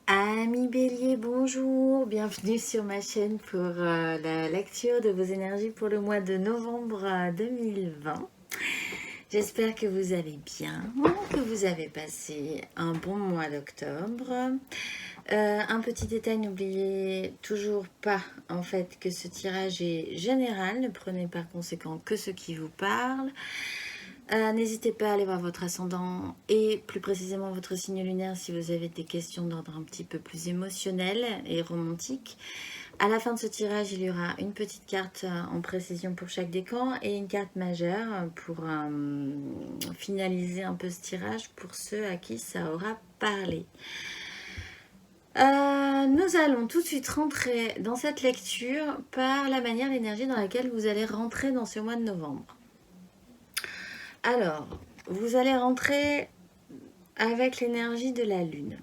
Amis Bélier, bonjour, bienvenue sur ma chaîne pour la lecture de vos énergies pour le mois de novembre 2020. J'espère que vous allez bien, que vous avez passé un bon mois d'octobre. Un petit détail, n'oubliez toujours pas en fait que ce tirage est général, ne prenez par conséquent que ce qui vous parle. N'hésitez pas à aller voir votre ascendant et plus précisément votre signe lunaire si vous avez des questions d'ordre un petit peu plus émotionnel et romantique. À la fin de ce tirage, il y aura une petite carte en précision pour chaque décan et une carte majeure pour finaliser un peu ce tirage pour ceux à qui ça aura parlé. Nous allons tout de suite rentrer dans cette lecture par la manière, l'énergie dans laquelle vous allez rentrer dans ce mois de novembre. Alors, vous allez rentrer avec l'énergie de la Lune.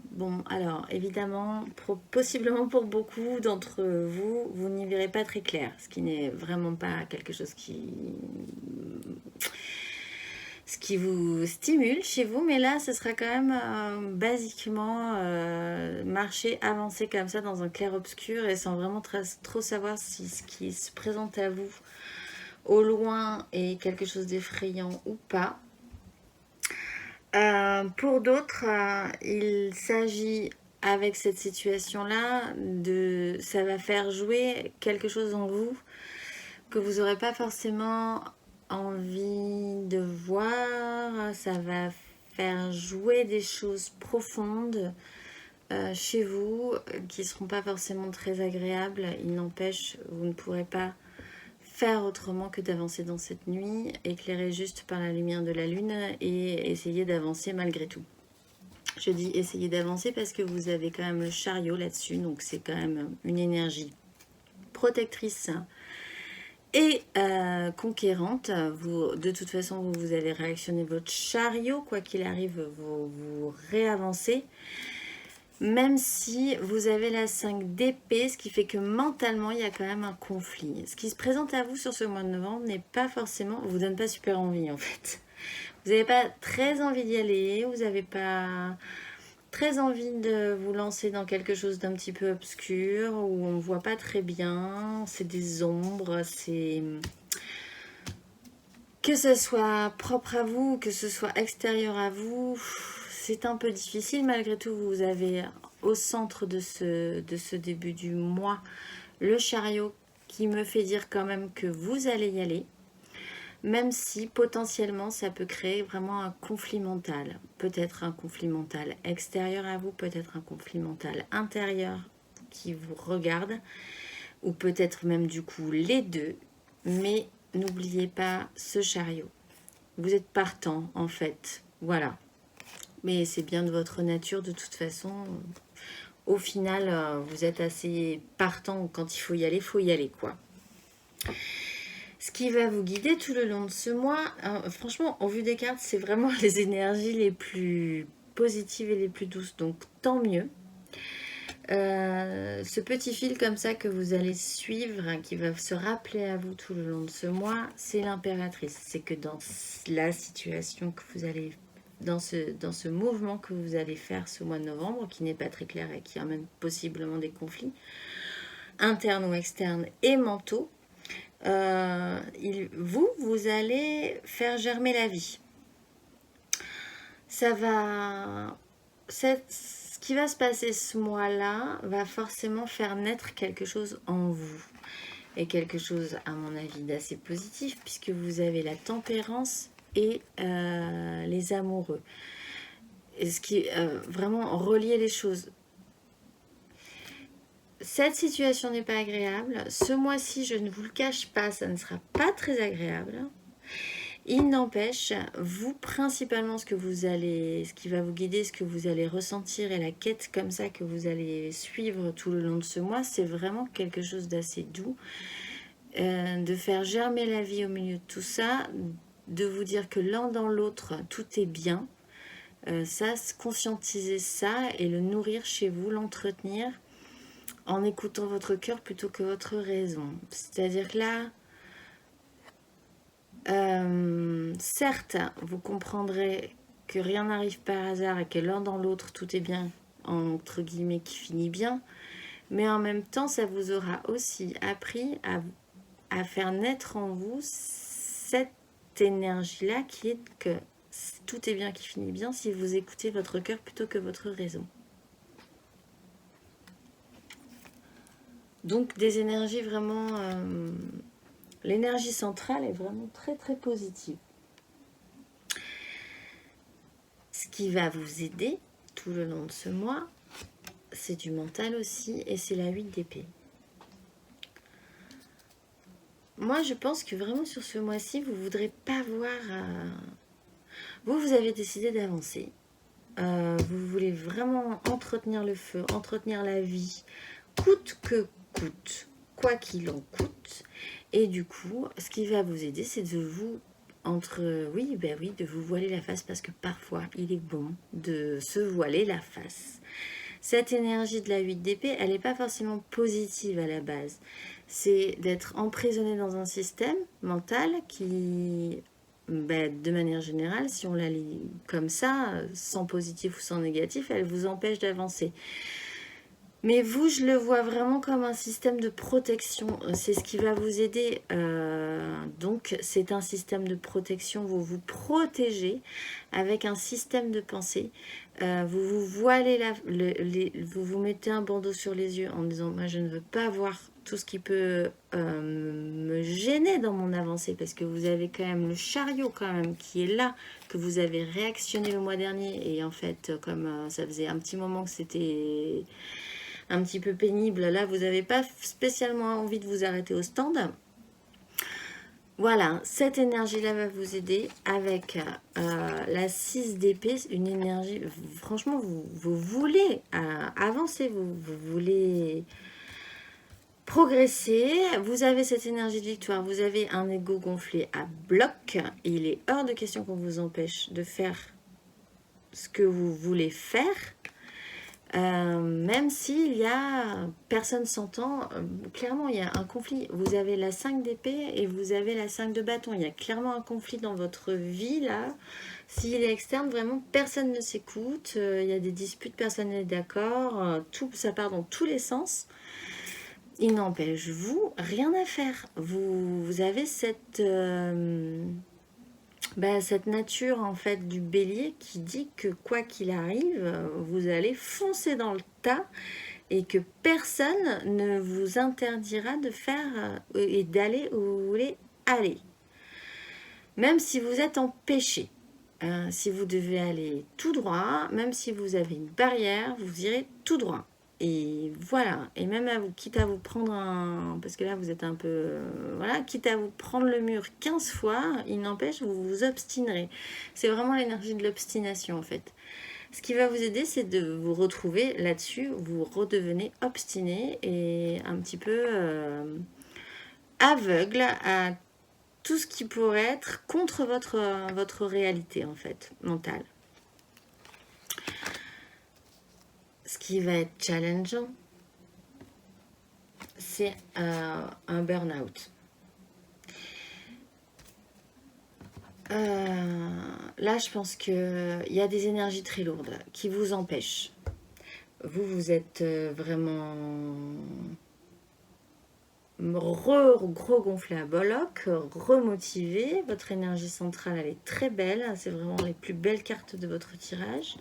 Bon, alors, évidemment, possiblement pour beaucoup d'entre vous, vous n'y verrez pas très clair, ce qui n'est vraiment pas quelque chose qui vous stimule chez vous, mais là, ce sera quand même basiquement marcher, avancer comme ça dans un clair-obscur et sans vraiment trop savoir si ce qui se présente à vous au loin est quelque chose d'effrayant ou pas. Pour d'autres, il s'agit avec cette situation-là ça va faire jouer quelque chose en vous que vous n'aurez pas forcément envie de voir. Ça va faire jouer des choses profondes chez vous qui ne seront pas forcément très agréables. Il n'empêche, vous ne pourrez pas faire autrement que d'avancer dans cette nuit, éclairée juste par la lumière de la lune et essayer d'avancer malgré tout. Je dis essayer d'avancer parce que vous avez quand même le chariot là-dessus, donc c'est quand même une énergie protectrice et conquérante. De toute façon, vous allez réactionner votre chariot, quoi qu'il arrive, vous réavancez. Même si vous avez la 5 d'épée, ce qui fait que mentalement, il y a quand même un conflit. Ce qui se présente à vous sur ce mois de novembre n'est pas forcément, vous donne pas super envie en fait. Vous n'avez pas très envie d'y aller, vous n'avez pas très envie de vous lancer dans quelque chose d'un petit peu obscur, où on ne voit pas très bien, c'est des ombres, c'est... Que ce soit propre à vous, que ce soit extérieur à vous, c'est un peu difficile. Malgré tout, vous avez au centre de ce début du mois le chariot qui me fait dire quand même que vous allez y aller, même si potentiellement ça peut créer vraiment un conflit mental. Peut-être un conflit mental extérieur à vous, peut-être un conflit mental intérieur qui vous regarde, ou peut-être même du coup les deux, mais n'oubliez pas ce chariot. Vous êtes partant en fait, voilà. Mais c'est bien de votre nature de toute façon. Au final, vous êtes assez partant. Quand il faut y aller quoi. Ce qui va vous guider tout le long de ce mois, franchement, au vu des cartes, c'est vraiment les énergies les plus positives et les plus douces. Donc tant mieux. Ce petit fil comme ça que vous allez suivre, qui va se rappeler à vous tout le long de ce mois, c'est l'impératrice. C'est que dans la situation que vous allez, dans ce mouvement que vous allez faire ce mois de novembre, qui n'est pas très clair et qui amène possiblement des conflits internes ou externes et mentaux, vous allez faire germer la vie. Ça va... Ce qui va se passer ce mois-là va forcément faire naître quelque chose en vous. Et quelque chose, à mon avis, d'assez positif, puisque vous avez la tempérance et les amoureux. Et ce qui vraiment relier les choses. Cette situation n'est pas agréable. Ce mois-ci, je ne vous le cache pas, ça ne sera pas très agréable. Il n'empêche, vous principalement, ce qui va vous guider, ce que vous allez ressentir et la quête comme ça que vous allez suivre tout le long de ce mois, c'est vraiment quelque chose d'assez doux, de faire germer la vie au milieu de tout ça, de vous dire que l'un dans l'autre, tout est bien. Ça, conscientiser ça et le nourrir chez vous, l'entretenir en écoutant votre cœur plutôt que votre raison. C'est-à-dire que là, certes, vous comprendrez que rien n'arrive par hasard et que l'un dans l'autre, tout est bien entre guillemets, qui finit bien. Mais en même temps, ça vous aura aussi appris à faire naître en vous cette énergie-là qui est que tout est bien qui finit bien si vous écoutez votre cœur plutôt que votre raison. Donc des énergies vraiment... l'énergie centrale est vraiment très très positive. Ce qui va vous aider tout le long de ce mois, c'est du mental aussi, et c'est la 8 d'épée. Moi, je pense que vraiment sur ce mois-ci, vous ne voudrez pas voir... Vous avez décidé d'avancer. Vous voulez vraiment entretenir le feu, entretenir la vie, coûte que coûte, quoi qu'il en coûte. Et du coup, ce qui va vous aider, c'est de vous... de vous voiler la face, parce que parfois, il est bon de se voiler la face. Cette énergie de la 8 d'épée, elle n'est pas forcément positive à la base. C'est d'être emprisonné dans un système mental qui, de manière générale, si on la lit comme ça, sans positif ou sans négatif, elle vous empêche d'avancer. Mais vous, je le vois vraiment comme un système de protection. C'est ce qui va vous aider. Donc, c'est un système de protection. Vous vous protégez avec un système de pensée. Vous vous voilez, vous vous mettez un bandeau sur les yeux en disant « Moi, je ne veux pas voir tout ce qui peut me gêner dans mon avancée. » Parce que vous avez quand même le chariot quand même qui est là, que vous avez réactionné le mois dernier. Et en fait, comme ça faisait un petit moment que c'était... un petit peu pénible, là vous n'avez pas spécialement envie de vous arrêter au stand. Voilà, cette énergie-là va vous aider avec la 6 d'épée, une énergie, franchement, vous voulez avancer, vous voulez progresser, vous avez cette énergie de victoire, vous avez un ego gonflé à bloc, et il est hors de question qu'on vous empêche de faire ce que vous voulez faire. Même s'il y a personne s'entend, clairement il y a un conflit. Vous avez la 5 d'épée et vous avez la 5 de bâton. Il y a clairement un conflit dans votre vie là. S'il est externe, vraiment personne ne s'écoute. Il y a des disputes, personne n'est d'accord. Tout ça part dans tous les sens. Il n'empêche vous rien à faire. Vous avez cette nature en fait du bélier qui dit que quoi qu'il arrive, vous allez foncer dans le tas et que personne ne vous interdira de faire et d'aller où vous voulez aller. Même si vous êtes en péché, si vous devez aller tout droit, même si vous avez une barrière, vous irez tout droit. Et voilà, et même à vous, quitte à vous prendre parce que là vous êtes un peu... voilà, quitte à vous prendre le mur 15 fois, il n'empêche, vous vous obstinerez. C'est vraiment l'énergie de l'obstination en fait. Ce qui va vous aider, c'est de vous retrouver là-dessus, vous redevenez obstiné et un petit peu aveugle à tout ce qui pourrait être contre votre réalité en fait, mentale. Ce qui va être challengeant, c'est un burn-out. Là, je pense qu'il y a des énergies très lourdes qui vous empêchent. Vous êtes vraiment gros gonflé à bollock, remotivé. Votre énergie centrale, elle est très belle. C'est vraiment les plus belles cartes de votre tirage.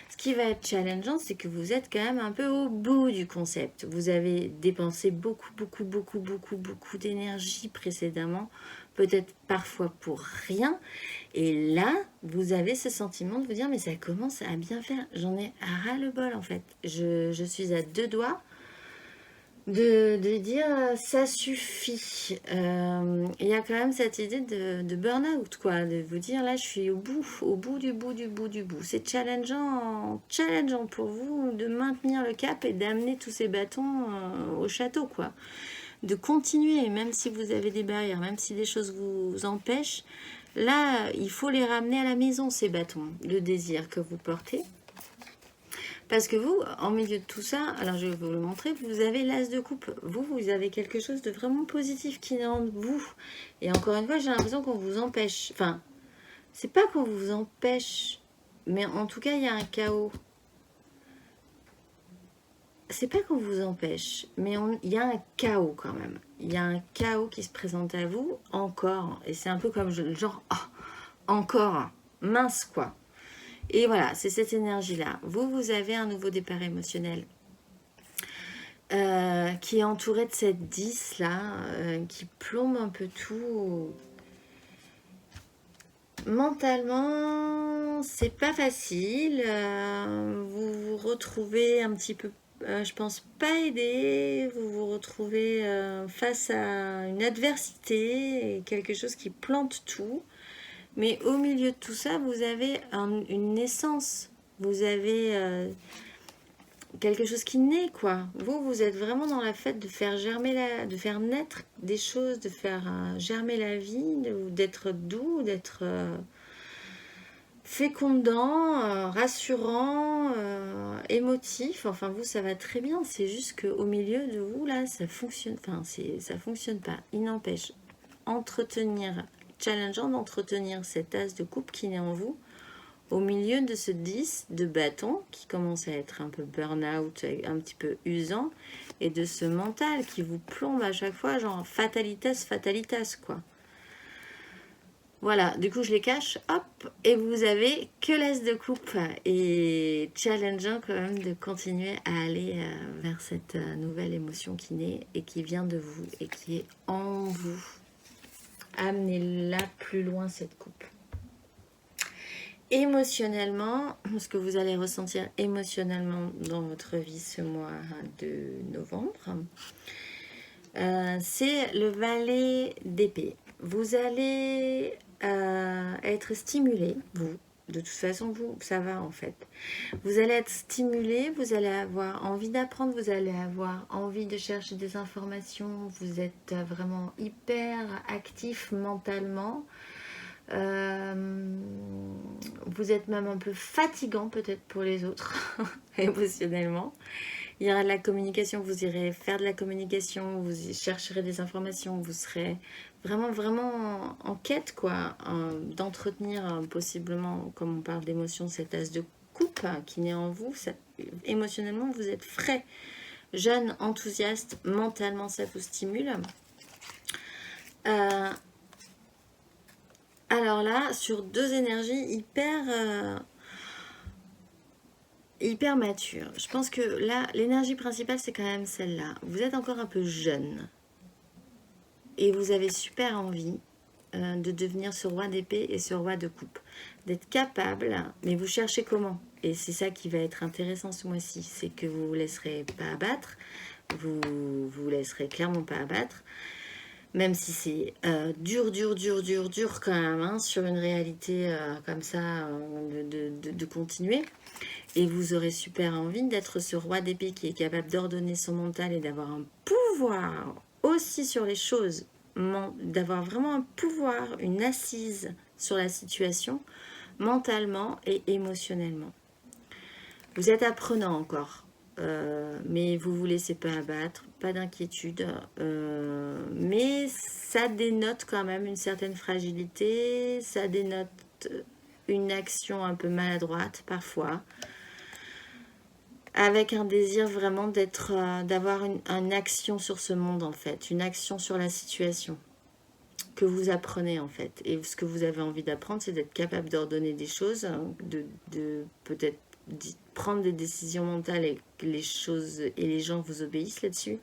Ce qui va être challengeant, c'est que vous êtes quand même un peu au bout du concept. Vous avez dépensé beaucoup d'énergie précédemment, peut-être parfois pour rien. Et là, vous avez ce sentiment de vous dire, mais ça commence à bien faire. J'en ai ras le bol en fait. Je suis à deux doigts de dire ça suffit. Il y a quand même cette idée de burn-out, quoi, de vous dire là je suis au bout du bout. C'est challengeant pour vous de maintenir le cap et d'amener tous ces bâtons au château, quoi. De continuer, même si vous avez des barrières, même si des choses vous empêchent, là il faut les ramener à la maison, ces bâtons, le désir que vous portez. Parce que vous, en milieu de tout ça, alors je vais vous le montrer, vous avez l'as de coupe. Vous avez quelque chose de vraiment positif qui est en vous. Et encore une fois, j'ai l'impression qu'on vous empêche. Enfin, c'est pas qu'on vous empêche, mais en tout cas, il y a un chaos. c'est pas qu'on vous empêche, mais il y a un chaos quand même. Il y a un chaos qui se présente à vous encore. Et c'est un peu comme genre, oh, encore, mince quoi. Et voilà, c'est cette énergie-là. Vous avez un nouveau départ émotionnel qui est entouré de cette 10 là, qui plombe un peu tout. Mentalement, c'est pas facile. Vous vous retrouvez un petit peu, je pense, pas aidé. Vous vous retrouvez face à une adversité, et quelque chose qui plante tout. Mais au milieu de tout ça, vous avez une naissance. Vous avez quelque chose qui naît, quoi. Vous êtes vraiment dans la fête de faire germer de faire naître des choses, de faire germer la vie, d'être doux, d'être fécondant, rassurant, émotif. Enfin, vous, ça va très bien. C'est juste qu'au milieu de vous, là, ça fonctionne. Enfin, ça fonctionne pas. Il n'empêche, challengeant d'entretenir cet as de coupe qui naît en vous, au milieu de ce 10 de bâton qui commence à être un peu burn-out, un petit peu usant, et de ce mental qui vous plombe à chaque fois, genre fatalitas, quoi. Voilà, du coup je les cache, hop, et vous avez que l'as de coupe, et challengeant quand même de continuer à aller vers cette nouvelle émotion qui naît et qui vient de vous et qui est en vous. Amenez-la plus loin cette coupe. Émotionnellement, ce que vous allez ressentir émotionnellement dans votre vie ce mois de novembre, c'est le valet d'épée. Vous allez être stimulé, vous, de toute façon, vous, ça va en fait. Vous allez être stimulé, vous allez avoir envie d'apprendre, vous allez avoir envie de chercher des informations, vous êtes vraiment hyper actif mentalement. Vous êtes même un peu fatigant peut-être pour les autres émotionnellement. Il y aura de la communication, vous irez faire de la communication, vous y chercherez des informations, vous serez vraiment en quête quoi, d'entretenir possiblement, comme on parle d'émotion, cette as de coupe qui naît en vous. Émotionnellement vous êtes frais, jeune, enthousiaste, mentalement ça vous stimule. Alors là, sur deux énergies hyper matures. Je pense que là, l'énergie principale, c'est quand même celle-là. Vous êtes encore un peu jeune. Et vous avez super envie de devenir ce roi d'épée et ce roi de coupe. D'être capable, mais vous cherchez comment. Et c'est ça qui va être intéressant ce mois-ci. C'est que vous ne vous laisserez pas abattre. Vous vous laisserez clairement pas abattre. Même si c'est dur quand même, hein, sur une réalité comme ça, de continuer. Et vous aurez super envie d'être ce roi d'épée qui est capable d'ordonner son mental et d'avoir un pouvoir aussi sur les choses, d'avoir vraiment un pouvoir, une assise sur la situation, mentalement et émotionnellement. Vous êtes apprenant encore. Mais vous ne vous laissez pas abattre, pas d'inquiétude, mais ça dénote quand même une certaine fragilité, ça dénote une action un peu maladroite parfois, avec un désir vraiment d'avoir une action sur ce monde en fait, une action sur la situation que vous apprenez en fait. Et ce que vous avez envie d'apprendre, c'est d'être capable d'ordonner des choses, de peut-être prendre des décisions mentales et que les choses et les gens vous obéissent là-dessus,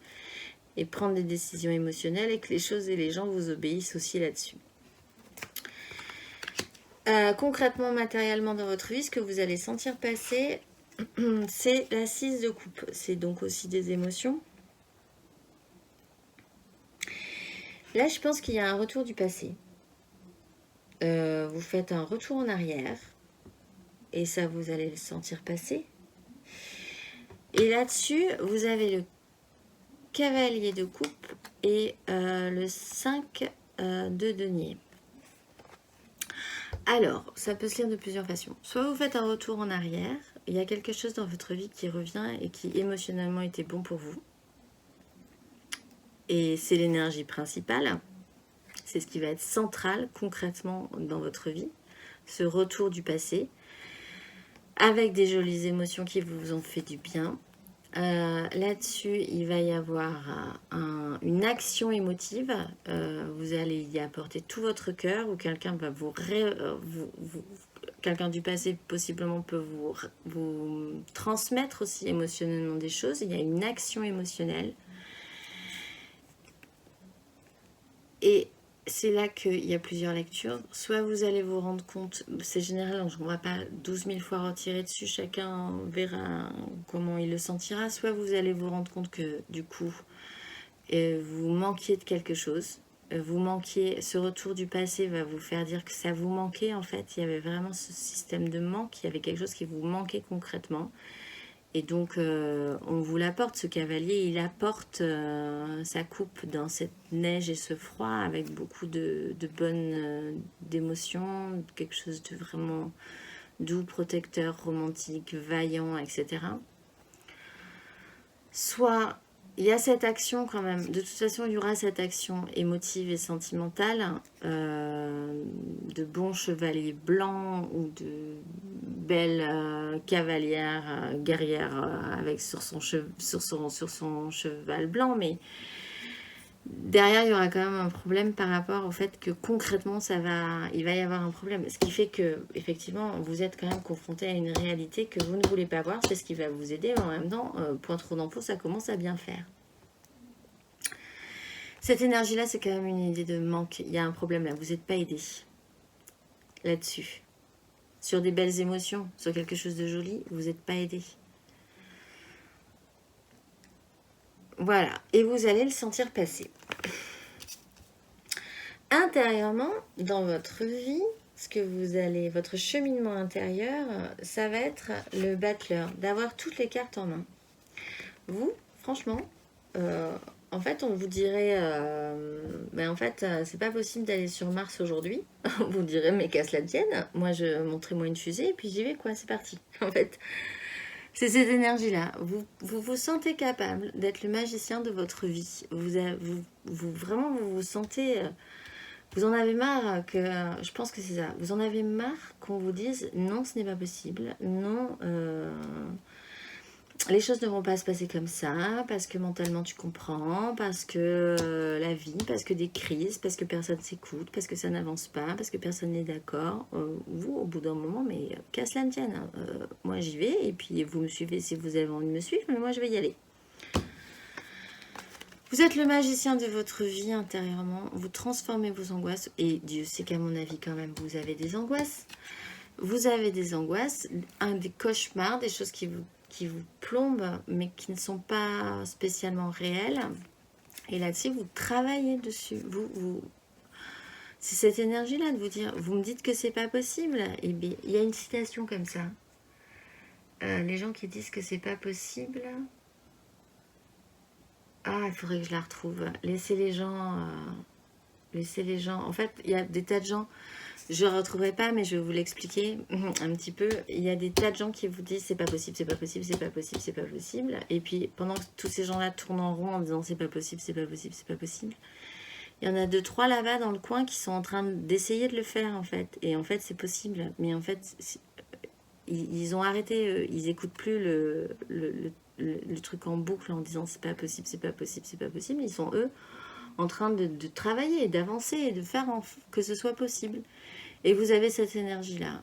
et prendre des décisions émotionnelles et que les choses et les gens vous obéissent aussi là-dessus. Concrètement, matériellement dans votre vie, ce que vous allez sentir passer, c'est la 6 de coupe. C'est donc aussi des émotions. Là, je pense qu'il y a un retour du passé. Vous faites un retour en arrière. Et ça, vous allez le sentir passer. Et là-dessus, vous avez le cavalier de coupe et le 5 de denier. Alors, ça peut se lire de plusieurs façons. Soit vous faites un retour en arrière, il y a quelque chose dans votre vie qui revient et qui émotionnellement était bon pour vous. Et c'est l'énergie principale. C'est ce qui va être central concrètement dans votre vie. Ce retour du passé. Avec des jolies émotions qui vous ont fait du bien, Là-dessus, il va y avoir une action émotive. Vous allez y apporter tout votre cœur ou quelqu'un va quelqu'un du passé possiblement peut vous transmettre aussi émotionnellement des choses. Il y a une action émotionnelle. Et c'est là qu'il y a plusieurs lectures. Soit vous allez vous rendre compte, c'est général, donc on ne va pas 12 000 fois retirer dessus, chacun verra comment il le sentira. Soit vous allez vous rendre compte que du coup, vous manquiez de quelque chose. Vous manquiez, ce retour du passé va vous faire dire que ça vous manquait en fait. Il y avait vraiment ce système de manque, il y avait quelque chose qui vous manquait concrètement. Et donc, on vous l'apporte, ce cavalier, il apporte sa coupe dans cette neige et ce froid avec beaucoup de bonnes d'émotions, quelque chose de vraiment doux, protecteur, romantique, vaillant, etc. Soit, il y a cette action quand même, de toute façon, il y aura cette action émotive et sentimentale de bons chevaliers blancs ou de belle cavalière guerrière avec sur son cheval blanc, mais derrière il y aura quand même un problème par rapport au fait que concrètement il va y avoir un problème, ce qui fait que effectivement vous êtes quand même confronté à une réalité que vous ne voulez pas voir. C'est ce qui va vous aider, mais en même temps point trop d'impôts, ça commence à bien faire. Cette énergie là, c'est quand même une idée de manque. Il y a un problème là, vous n'êtes pas aidé là-dessus. Sur des belles émotions, sur quelque chose de joli, vous n'êtes pas aidé. Voilà, et vous allez le sentir passer. Intérieurement, dans votre vie, votre cheminement intérieur, ça va être le battleur, d'avoir toutes les cartes en main. Vous, franchement, en fait, on vous dirait, en fait, c'est pas possible d'aller sur Mars aujourd'hui. Vous direz, mais qu'à cela tienne, moi, montrez-moi une fusée et puis j'y vais, quoi, c'est parti. En fait, c'est cette énergie-là. Vous sentez capable d'être le magicien de votre vie. Vraiment, vous vous sentez... vous en avez marre je pense que c'est ça. Vous en avez marre qu'on vous dise non, ce n'est pas possible. Non, les choses ne vont pas se passer comme ça, parce que mentalement tu comprends, parce que la vie, parce que des crises, parce que personne s'écoute, parce que ça n'avance pas, parce que personne n'est d'accord. Vous, au bout d'un moment, mais qu'à cela ne tienne. Moi, j'y vais, et puis vous me suivez si vous avez envie de me suivre, mais moi, je vais y aller. Vous êtes le magicien de votre vie intérieurement, vous transformez vos angoisses, et Dieu sait qu'à mon avis, quand même, vous avez des angoisses. Vous avez des angoisses, des cauchemars, des choses qui vous plombent, mais qui ne sont pas spécialement réelles. Et là-dessus, vous travaillez dessus. C'est cette énergie-là de vous dire, vous me dites que c'est pas possible. Et bien, il y a une citation comme ça. Les gens qui disent que c'est pas possible... Ah, il faudrait que je la retrouve. Laissez les gens... En fait, il y a des tas de gens... Je ne retrouverai pas, mais je vais vous l'expliquer un petit peu. Il y a des tas de gens qui vous disent c'est pas possible, c'est pas possible, c'est pas possible, c'est pas possible. Et puis, pendant que tous ces gens-là tournent en rond en disant c'est pas possible, c'est pas possible, c'est pas possible, il y en a 2-3 là-bas dans le coin qui sont en train d'essayer de le faire, en fait. Et en fait, c'est possible. Mais en fait, ils ont arrêté. Ils n'écoutent plus le truc en boucle en disant c'est pas possible, c'est pas possible, c'est pas possible. Ils sont, eux, en train de travailler, d'avancer et de faire que ce soit possible. Et vous avez cette énergie-là.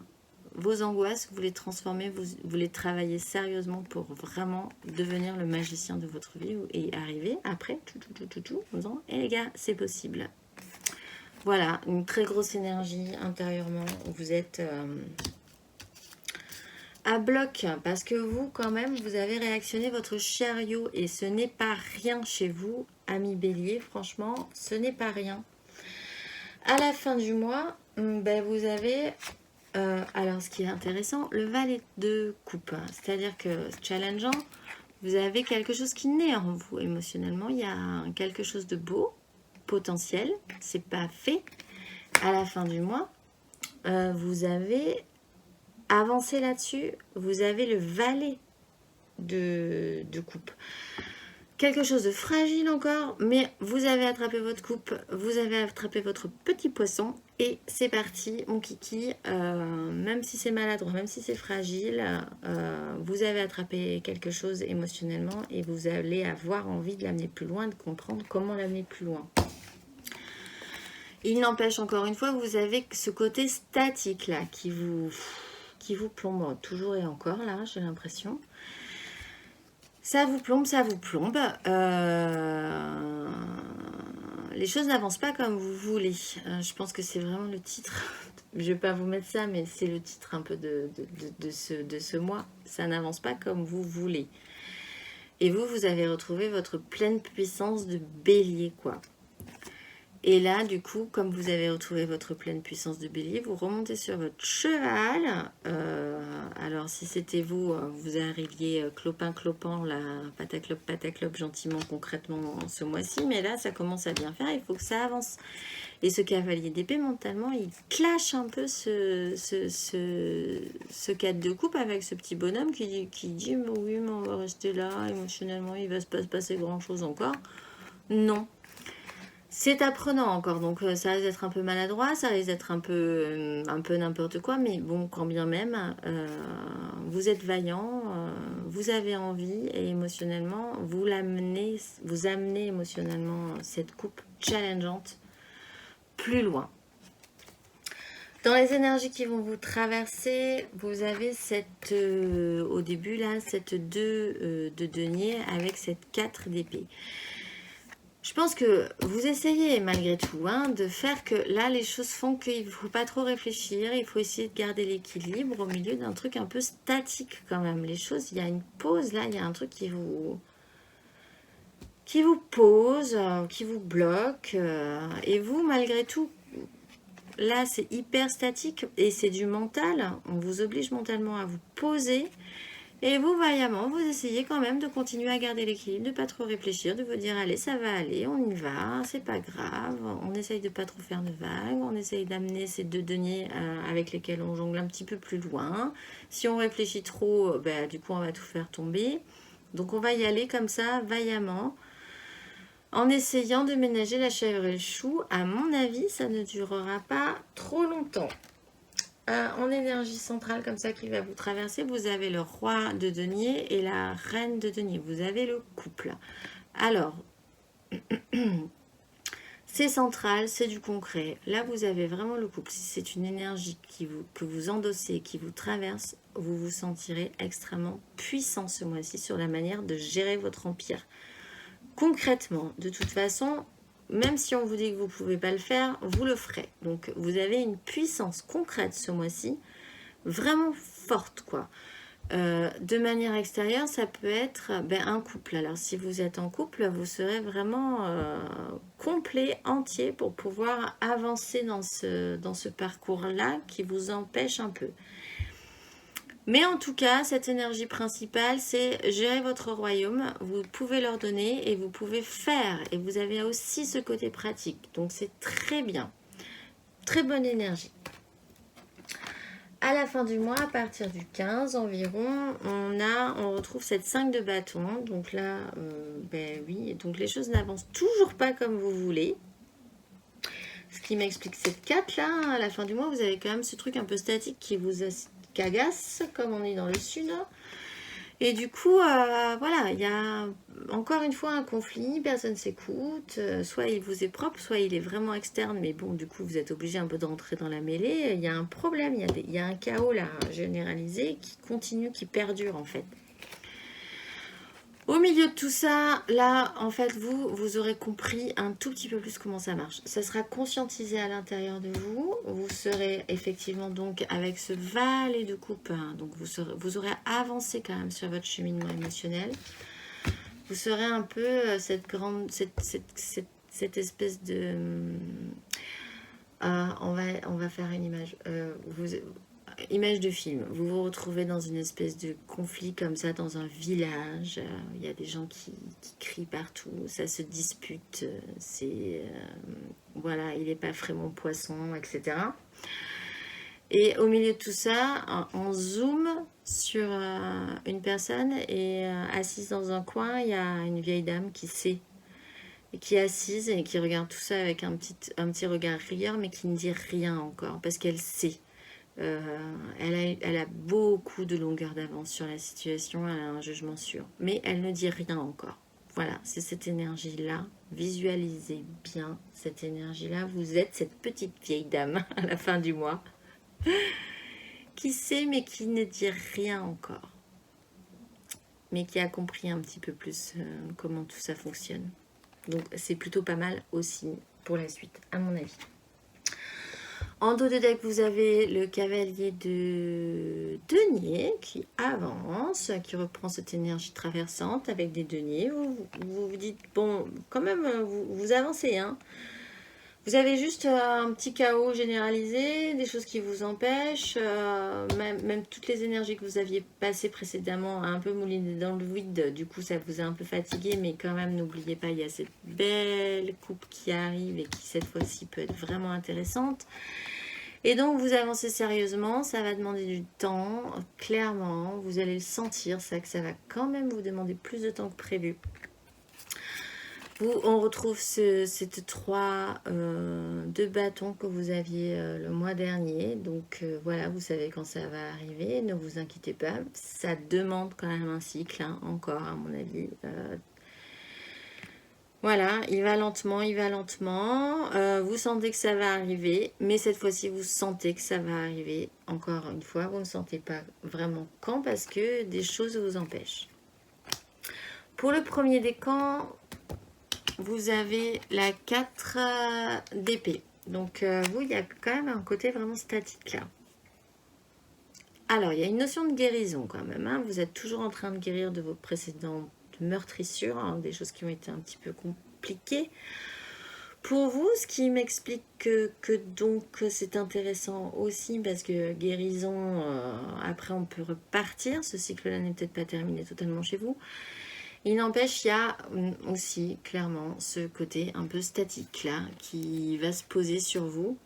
Vos angoisses, vous les transformez, vous les travaillez sérieusement pour vraiment devenir le magicien de votre vie et arriver après, en disant, les gars, c'est possible. Voilà, une très grosse énergie intérieurement. Vous êtes à bloc parce que vous, quand même, vous avez réactionné votre chariot et ce n'est pas rien chez vous, ami Bélier. Franchement, ce n'est pas rien. À la fin du mois, vous avez, alors ce qui est intéressant, le valet de coupe. C'est-à-dire que challengeant, vous avez quelque chose qui naît en vous émotionnellement. Il y a quelque chose de beau, potentiel, c'est pas fait. À la fin du mois, vous avez avancé là-dessus, vous avez le valet de coupe. Quelque chose de fragile encore, mais vous avez attrapé votre coupe, vous avez attrapé votre petit poisson Et c'est parti, mon kiki. Même si c'est maladroit, même si c'est fragile, vous avez attrapé quelque chose émotionnellement et vous allez avoir envie de l'amener plus loin, de comprendre comment l'amener plus loin. Il n'empêche, encore une fois, vous avez ce côté statique là qui vous plombe toujours et encore là, j'ai l'impression. Ça vous plombe, ça vous plombe. Les choses n'avancent pas comme vous voulez. Je pense que c'est vraiment le titre. Je ne vais pas vous mettre ça, mais c'est le titre un peu de ce mois. Ça n'avance pas comme vous voulez. Et vous avez retrouvé votre pleine puissance de bélier, quoi. Et là, du coup, comme vous avez retrouvé votre pleine puissance de bélier, vous remontez sur votre cheval. Alors, si c'était vous, vous arriviez clopin-clopant, là, pataclope, gentiment, concrètement, ce mois-ci. Mais là, ça commence à bien faire, il faut que ça avance. Et ce cavalier d'épée, mentalement, il clash un peu ce 4 de coupe avec ce petit bonhomme qui dit « Oui, mais on va rester là, émotionnellement, il va se passer grand-chose encore. » Non. C'est apprenant encore, donc ça risque d'être un peu maladroit, ça risque d'être un peu n'importe quoi, mais bon, quand bien même, vous êtes vaillant, vous avez envie, et émotionnellement, vous amenez émotionnellement cette coupe challengeante plus loin. Dans les énergies qui vont vous traverser, vous avez cette, au début là, cette 2 de denier avec cette 4 d'épée. Je pense que vous essayez malgré tout de faire que là les choses font qu'il ne faut pas trop réfléchir, il faut essayer de garder l'équilibre au milieu d'un truc un peu statique quand même. Les choses, il y a une pause là, il y a un truc qui vous pose, qui vous bloque, et vous malgré tout, là c'est hyper statique et c'est du mental, on vous oblige mentalement à vous poser. Et vous, vaillamment, vous essayez quand même de continuer à garder l'équilibre, de ne pas trop réfléchir, de vous dire, allez, ça va aller, on y va, c'est pas grave, on essaye de pas trop faire de vagues, on essaye d'amener ces 2 deniers avec lesquels on jongle un petit peu plus loin. Si on réfléchit trop, du coup, on va tout faire tomber. Donc, on va y aller comme ça, vaillamment, en essayant de ménager la chèvre et le chou. À mon avis, ça ne durera pas trop longtemps. En énergie centrale comme ça qui va vous traverser, vous avez le roi de denier et la reine de denier. Vous avez le couple. Alors, c'est central, c'est du concret. Là, vous avez vraiment le couple. Si c'est une énergie que vous endossez, qui vous traverse, vous vous sentirez extrêmement puissant ce mois-ci sur la manière de gérer votre empire. Concrètement, de toute façon, même si on vous dit que vous ne pouvez pas le faire, vous le ferez. Donc, vous avez une puissance concrète ce mois-ci, vraiment forte, quoi. De manière extérieure, ça peut être un couple. Alors, si vous êtes en couple, vous serez vraiment complet, entier, pour pouvoir avancer dans ce parcours-là qui vous empêche un peu. Mais en tout cas, cette énergie principale, c'est gérer votre royaume. Vous pouvez leur donner et vous pouvez faire. Et vous avez aussi ce côté pratique. Donc, c'est très bien. Très bonne énergie. À la fin du mois, à partir du 15 environ, on retrouve cette 5 de bâton. Donc là, oui. Donc, les choses n'avancent toujours pas comme vous voulez. Ce qui m'explique cette 4 là. À la fin du mois, vous avez quand même ce truc un peu statique qui vous agace, comme on est dans le sud. Et du coup, voilà, il y a encore une fois un conflit, personne s'écoute, soit il vous est propre, soit il est vraiment externe, mais bon, du coup, vous êtes obligé un peu de rentrer dans la mêlée. Il y a un problème, il y a un chaos là, généralisé, qui continue, qui perdure en fait. Au milieu de tout ça, là, en fait, vous aurez compris un tout petit peu plus comment ça marche. Ça sera conscientisé à l'intérieur de vous. Vous serez effectivement donc avec ce valet de coupe, donc vous aurez avancé quand même sur votre cheminement émotionnel. Vous serez un peu cette espèce de... on va faire une image. Image de film, vous vous retrouvez dans une espèce de conflit comme ça dans un village, il y a des gens qui crient partout, ça se dispute, voilà, il n'est pas frais mon poisson, etc. Et au milieu de tout ça, on zoome sur une personne et assise dans un coin, il y a une vieille dame qui sait et qui est assise et qui regarde tout ça avec un petit regard rieur, mais qui ne dit rien encore, parce qu'elle sait. Elle a beaucoup de longueur d'avance sur la situation, elle a un jugement sûr, mais elle ne dit rien encore. Voilà, c'est cette énergie-là. Visualisez bien cette énergie-là. Vous êtes cette petite vieille dame à la fin du mois qui sait mais qui ne dit rien encore, mais qui a compris un petit peu plus comment tout ça fonctionne. Donc c'est plutôt pas mal aussi pour la suite, à mon avis. En dos de deck, vous avez le cavalier de denier qui avance, qui reprend cette énergie traversante avec des deniers. Vous dites, bon, quand même, vous avancez, hein. Vous avez juste un petit chaos généralisé, des choses qui vous empêchent, même toutes les énergies que vous aviez passées précédemment un peu moulinées dans le vide, du coup ça vous a un peu fatigué, mais quand même n'oubliez pas, il y a cette belle coupe qui arrive et qui cette fois-ci peut être vraiment intéressante. Et donc vous avancez sérieusement, ça va demander du temps, clairement, vous allez le sentir, ça que ça va quand même vous demander plus de temps que prévu. On retrouve cette 3 de bâtons que vous aviez le mois dernier. Donc voilà, vous savez quand ça va arriver. Ne vous inquiétez pas. Ça demande quand même un cycle, hein, encore à mon avis. Voilà, il va lentement, il va lentement. Vous sentez que ça va arriver. Mais cette fois-ci, vous sentez que ça va arriver. Encore une fois, vous ne sentez pas vraiment quand parce que des choses vous empêchent. Pour le premier décan, vous avez la 4 d'épée. Donc, vous, il y a quand même un côté vraiment statique là. Alors, il y a une notion de guérison quand même. Hein. Vous êtes toujours en train de guérir de vos précédentes meurtrissures, hein, des choses qui ont été un petit peu compliquées. Pour vous, ce qui m'explique que donc c'est intéressant aussi parce que guérison, après on peut repartir. Ce cycle-là n'est peut-être pas terminé totalement chez vous. Il n'empêche, il y a aussi clairement ce côté un peu statique là qui va se poser sur vous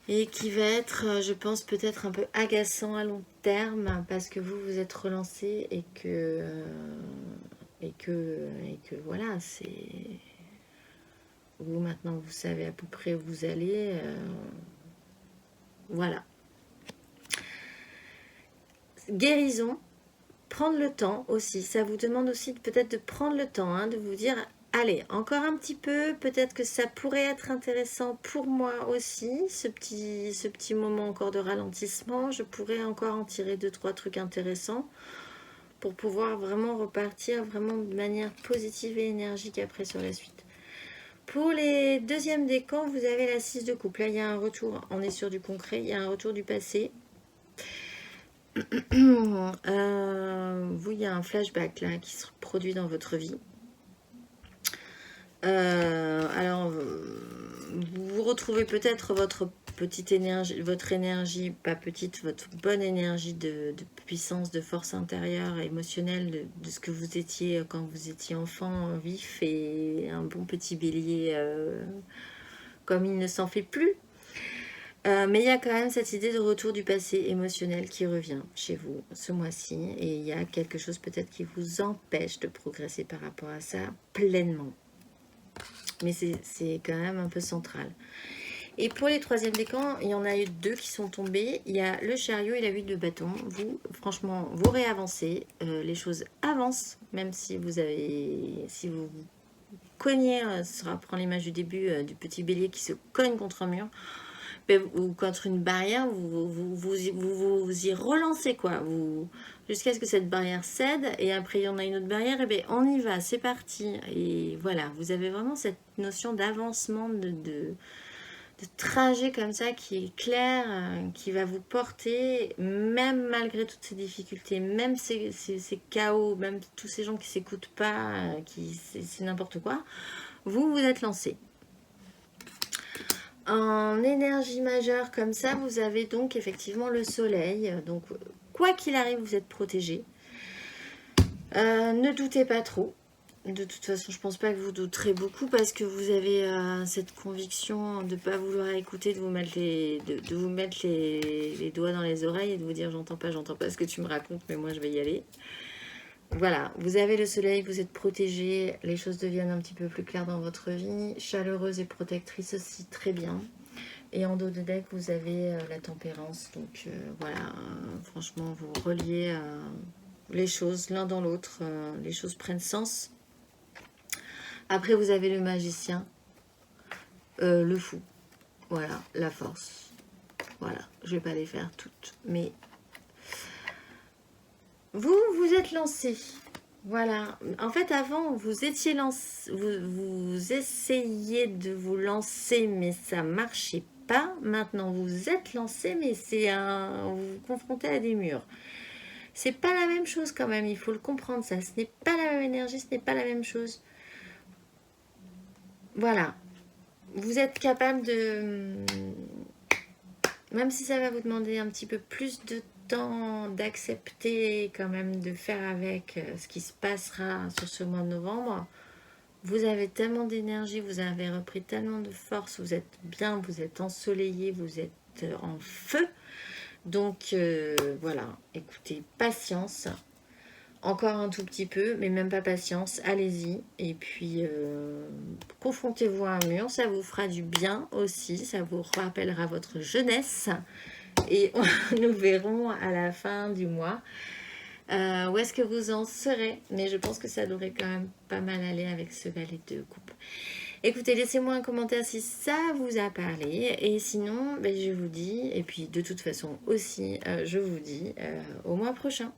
et qui va être, je pense, peut-être un peu agaçant à long terme parce que vous êtes relancé et que voilà, c'est vous maintenant vous savez à peu près où vous allez, voilà. Guérison. Prendre le temps aussi, ça vous demande aussi peut-être de prendre le temps, hein, de vous dire, allez, encore un petit peu, peut-être que ça pourrait être intéressant pour moi aussi, ce petit moment encore de ralentissement, je pourrais encore en tirer 2-3 trucs intéressants pour pouvoir vraiment repartir vraiment de manière positive et énergique après sur la suite. Pour les deuxièmes décans, vous avez la 6 de coupe, là il y a un retour, on est sur du concret, il y a un retour du passé. Vous, il y a un flashback là qui se produit dans votre vie. Alors, vous retrouvez peut-être votre petite énergie, votre bonne énergie de puissance, de force intérieure, émotionnelle, de ce que vous étiez quand vous étiez enfant, vif et un bon petit bélier, comme il ne s'en fait plus. Mais il y a quand même cette idée de retour du passé émotionnel qui revient chez vous ce mois-ci. Et il y a quelque chose peut-être qui vous empêche de progresser par rapport à ça pleinement. Mais c'est quand même un peu central. Et pour les troisièmes décans, il y en a eu 2 qui sont tombés. Il y a le chariot et la 8 de bâton. Vous, franchement, vous réavancez. Les choses avancent, même si si vous cognez, ça reprend l'image du début du petit bélier qui se cogne contre un mur. Ou contre une barrière, vous y relancez quoi, jusqu'à ce que cette barrière cède et après il y en a une autre barrière, et bien on y va, c'est parti. Et voilà, vous avez vraiment cette notion d'avancement, de trajet comme ça qui est clair, qui va vous porter, même malgré toutes ces difficultés, même ces chaos, même tous ces gens qui s'écoutent pas, c'est n'importe quoi, vous êtes lancé. En énergie majeure comme ça, vous avez donc effectivement le soleil. Donc, quoi qu'il arrive, vous êtes protégé. Ne doutez pas trop. De toute façon, je pense pas que vous douterez beaucoup parce que vous avez cette conviction de ne pas vouloir écouter, de vous mettre les doigts dans les oreilles et de vous dire j'entends pas ce que tu me racontes, mais moi je vais y aller. voilà, vous avez le soleil, vous êtes protégé, les choses deviennent un petit peu plus claires dans votre vie, chaleureuse et protectrice aussi, très bien. Et en dos de deck, vous avez la tempérance, donc voilà, franchement, vous reliez les choses l'un dans l'autre, les choses prennent sens. Après, vous avez le magicien, le fou, voilà, la force. Voilà, je vais pas les faire toutes, mais vous êtes lancé. Voilà. En fait, avant, vous étiez lancé, vous essayiez de vous lancer, mais ça marchait pas. Maintenant, vous êtes lancé, mais vous vous confrontez à des murs. C'est pas la même chose quand même. Il faut le comprendre, ça. Ce n'est pas la même énergie, ce n'est pas la même chose. Voilà. Vous êtes capable de, même si ça va vous demander un petit peu plus de temps, d'accepter quand même de faire avec ce qui se passera sur ce mois de novembre. Vous avez tellement d'énergie, vous avez repris tellement de force, vous êtes bien, vous êtes ensoleillé, vous êtes en feu. Donc voilà, écoutez, patience. Encore un tout petit peu, mais même pas patience, allez-y. Et puis, confrontez-vous à un mur, ça vous fera du bien aussi, ça vous rappellera votre jeunesse. Et nous verrons à la fin du mois où est-ce que vous en serez. Mais je pense que ça devrait quand même pas mal aller avec ce valet de coupe. Écoutez, laissez-moi un commentaire si ça vous a parlé. Et sinon, ben, je vous dis, et puis de toute façon aussi, je vous dis au mois prochain.